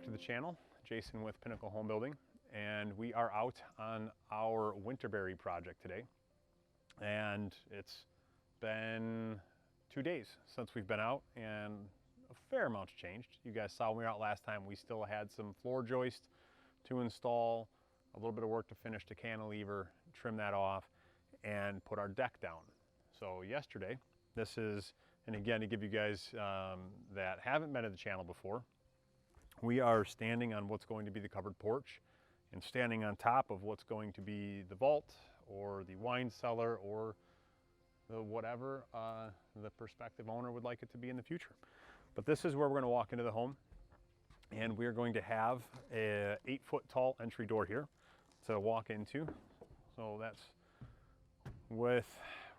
back to the channel. Jason with Pinnacle Home Building, and we are out on our Winterberry project today. And it's been 2 days since we've been out, and a fair amount's changed. You guys saw when we were out last time, we still had some floor joist to install, a little bit of work to finish the cantilever, trim that off, and put our deck down. So yesterday, this is, and again, to give you guys that haven't been to the channel before, we are standing on what's going to be the covered porch and standing on top of what's going to be the vault or the wine cellar or the whatever the prospective owner would like it to be in the future. But this is where we're going to walk into the home, and we're going to have a 8-foot tall entry door here to walk into. So that's we're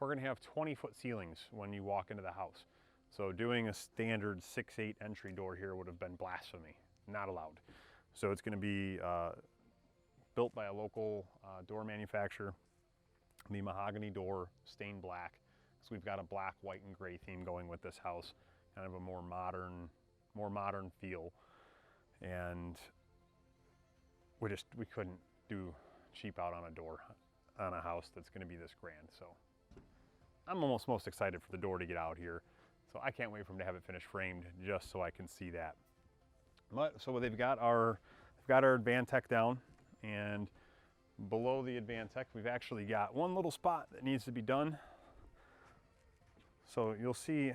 going to have 20-foot ceilings when you walk into the house. So doing a standard 6'8" entry door here would have been blasphemy, not allowed. So it's going to be built by a local door manufacturer. The mahogany door, stained black. So we've got a black, white, and gray theme going with this house, kind of a more modern feel. And we couldn't do cheap out on a door on a house that's going to be this grand. So I'm almost most excited for the door to get out here. So I can't wait for them to have it finished framed just so I can see that. So they've got our Advantech down, and below the Advantech we've actually got one little spot that needs to be done. So you'll see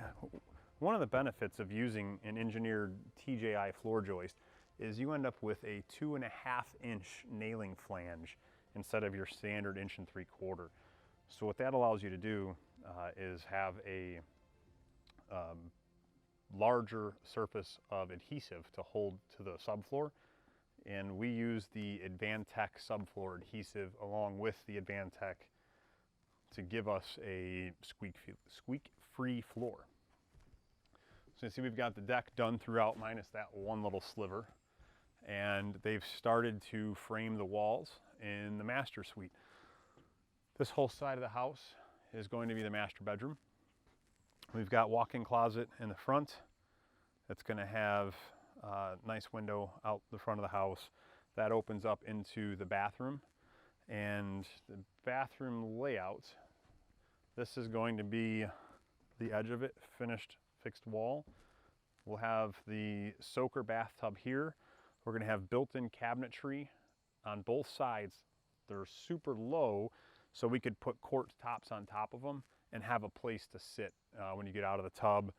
one of the benefits of using an engineered TJI floor joist is you end up with a 2.5-inch nailing flange instead of your standard 1 3/4. So what that allows you to do is have a larger surface of adhesive to hold to the subfloor, and we use the Advantech subfloor adhesive along with the Advantech to give us a squeak-free floor. So you see we've got the deck done throughout minus that one little sliver, and they've started to frame the walls in the master suite. This whole side of the house is going to be the master bedroom. We've got walk-in closet in the front. It's going to have a nice window out the front of the house that opens up into the bathroom. And the bathroom layout, this is going to be the edge of it, finished fixed wall. We'll have the soaker bathtub here. We're going to have built-in cabinetry on both sides. They're super low, so we could put quart tops on top of them and have a place to sit when you get out of the tub.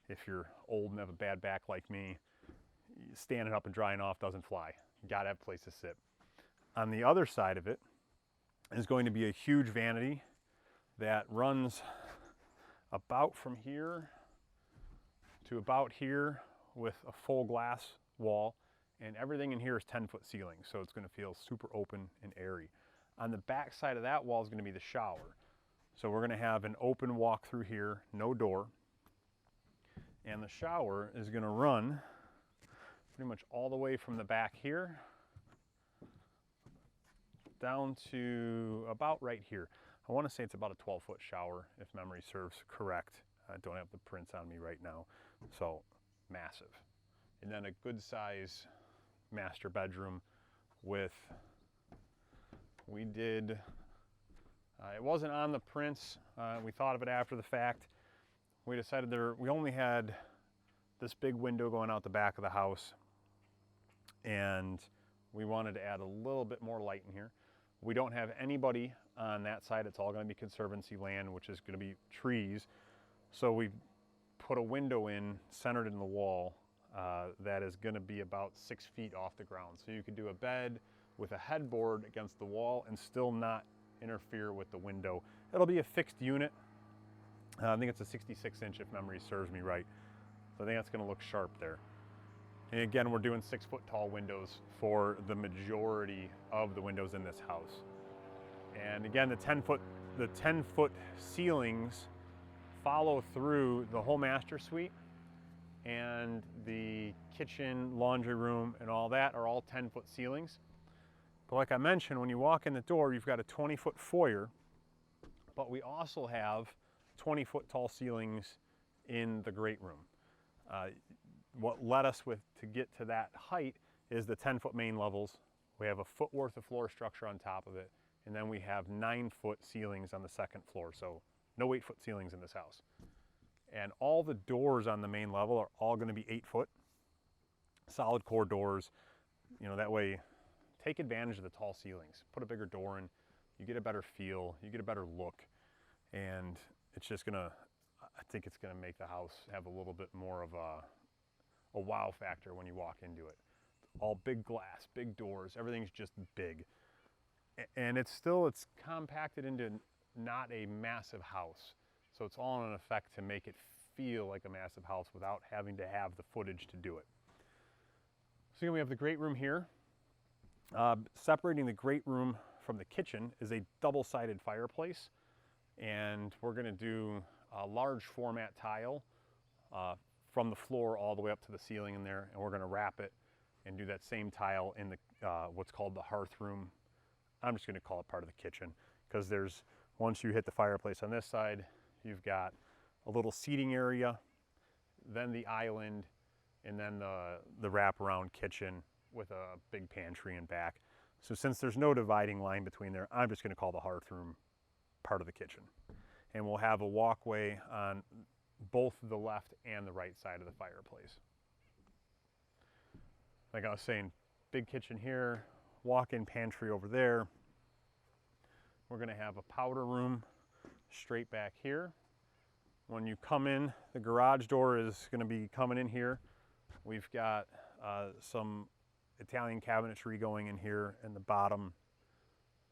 If you're old and have a bad back like me, standing up and drying off doesn't fly. You gotta have a place to sit. On the other side of it is going to be a huge vanity that runs about from here to about here with a full glass wall, and everything in here is 10-foot ceiling, so it's gonna feel super open and airy. On the back side of that wall is gonna be the shower. So we're gonna have an open walk through here, no door. And the shower is gonna run pretty much all the way from the back here down to about right here. I wanna say it's about a 12-foot shower, if memory serves correct. I don't have the prints on me right now, so massive. And then a good size master bedroom with, it wasn't on the prints, we thought of it after the fact. We decided we only had this big window going out the back of the house, and we wanted to add a little bit more light in here. We don't have anybody on that side. It's all going to be conservancy land, which is going to be trees. So we put a window in, centered in the wall, that is going to be about 6 feet off the ground. So you could do a bed with a headboard against the wall and still not interfere with the window. It'll be a fixed unit. I think it's a 66-inch if memory serves me right. So I think that's going to look sharp there. And again, we're doing 6-foot tall windows for the majority of the windows in this house. And again, the 10-foot ceilings follow through the whole master suite, and the kitchen, laundry room, and all that are all 10-foot ceilings. But like I mentioned, when you walk in the door, you've got a 20-foot foyer, but we also have 20-foot tall ceilings in the great room. What led us to get to that height is the 10-foot main levels. We have a foot worth of floor structure on top of it, and then we have 9-foot ceilings on the second floor, so no 8-foot ceilings in this house. And all the doors on the main level are all going to be 8-foot solid core doors. You know, that way, take advantage of the tall ceilings. Put a bigger door in, you get a better feel, you get a better look, and it's just gonna, I think it's gonna make the house have a little bit more of a wow factor when you walk into it. All big glass, big doors, everything's just big. And it's compacted into not a massive house. So it's all in effect to make it feel like a massive house without having to have the footage to do it. So again, we have the great room here. Separating the great room from the kitchen is a double-sided fireplace. And we're gonna do a large format tile from the floor all the way up to the ceiling in there. And we're gonna wrap it and do that same tile in the what's called the hearth room. I'm just gonna call it part of the kitchen, because once you hit the fireplace on this side, you've got a little seating area, then the island, and then the wraparound kitchen with a big pantry in back. So since there's no dividing line between there, I'm just gonna call the hearth room part of the kitchen. And we'll have a walkway on both the left and the right side of the fireplace. Like I was saying, big kitchen here, walk-in pantry over there. We're gonna have a powder room straight back here. When you come in, the garage door is gonna be coming in here. We've got some Italian cabinetry going in here in the bottom,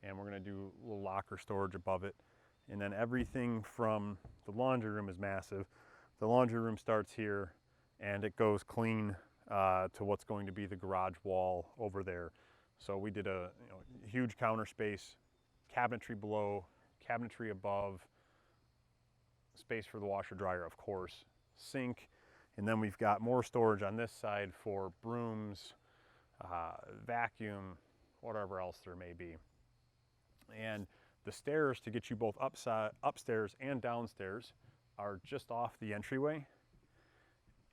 and we're gonna do a little locker storage above it. And then everything from the laundry room is massive. The laundry room starts here, and it goes clean to what's going to be the garage wall over there. So we did a huge counter space, cabinetry below, cabinetry above, space for the washer dryer, of course, sink, and then we've got more storage on this side for brooms, vacuum, whatever else there may be. And the stairs to get you both upstairs and downstairs are just off the entryway.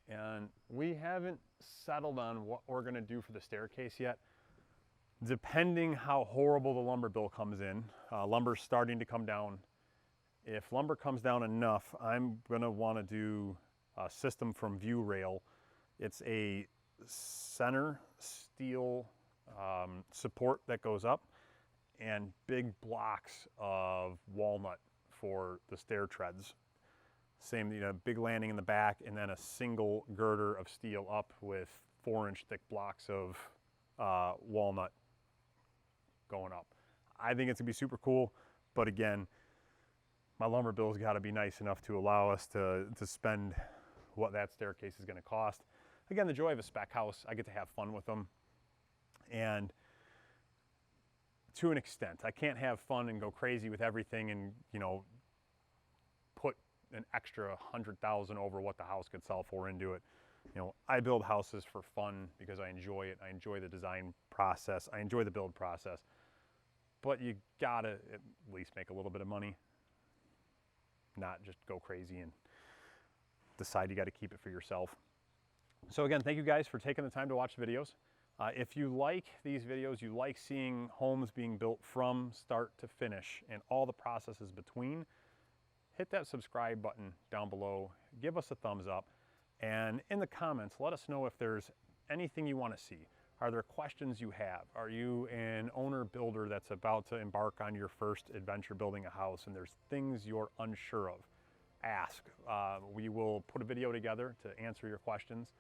And we haven't settled on what we're gonna do for the staircase yet. Depending how horrible the lumber bill comes in, lumber's starting to come down. If lumber comes down enough, I'm gonna wanna do a system from View Rail. It's a center steel support that goes up, and big blocks of walnut for the stair treads. Same, big landing in the back, and then a single girder of steel up with 4-inch thick blocks of walnut going up. I think it's gonna be super cool, but again, my lumber bill's gotta be nice enough to allow us to spend what that staircase is gonna cost. Again, the joy of a spec house, I get to have fun with them. And to an extent, I can't have fun and go crazy with everything and, put an extra 100,000 over what the house could sell for into it. I build houses for fun because I enjoy it. I enjoy the design process. I enjoy the build process. But you gotta at least make a little bit of money, not just go crazy and decide you gotta keep it for yourself. So again, thank you guys for taking the time to watch the videos. If you like these videos, you like seeing homes being built from start to finish and all the processes between, hit that subscribe button down below, give us a thumbs up, and in the comments, let us know if there's anything you want to see. Are there questions you have? Are you an owner builder that's about to embark on your first adventure building a house and there's things you're unsure of? Ask. We will put a video together to answer your questions.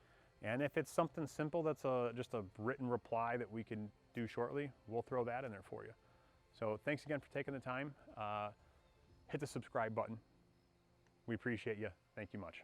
And if it's something simple that's just a written reply that we can do shortly, we'll throw that in there for you. So thanks again for taking the time. Hit the subscribe button. We appreciate you. Thank you much.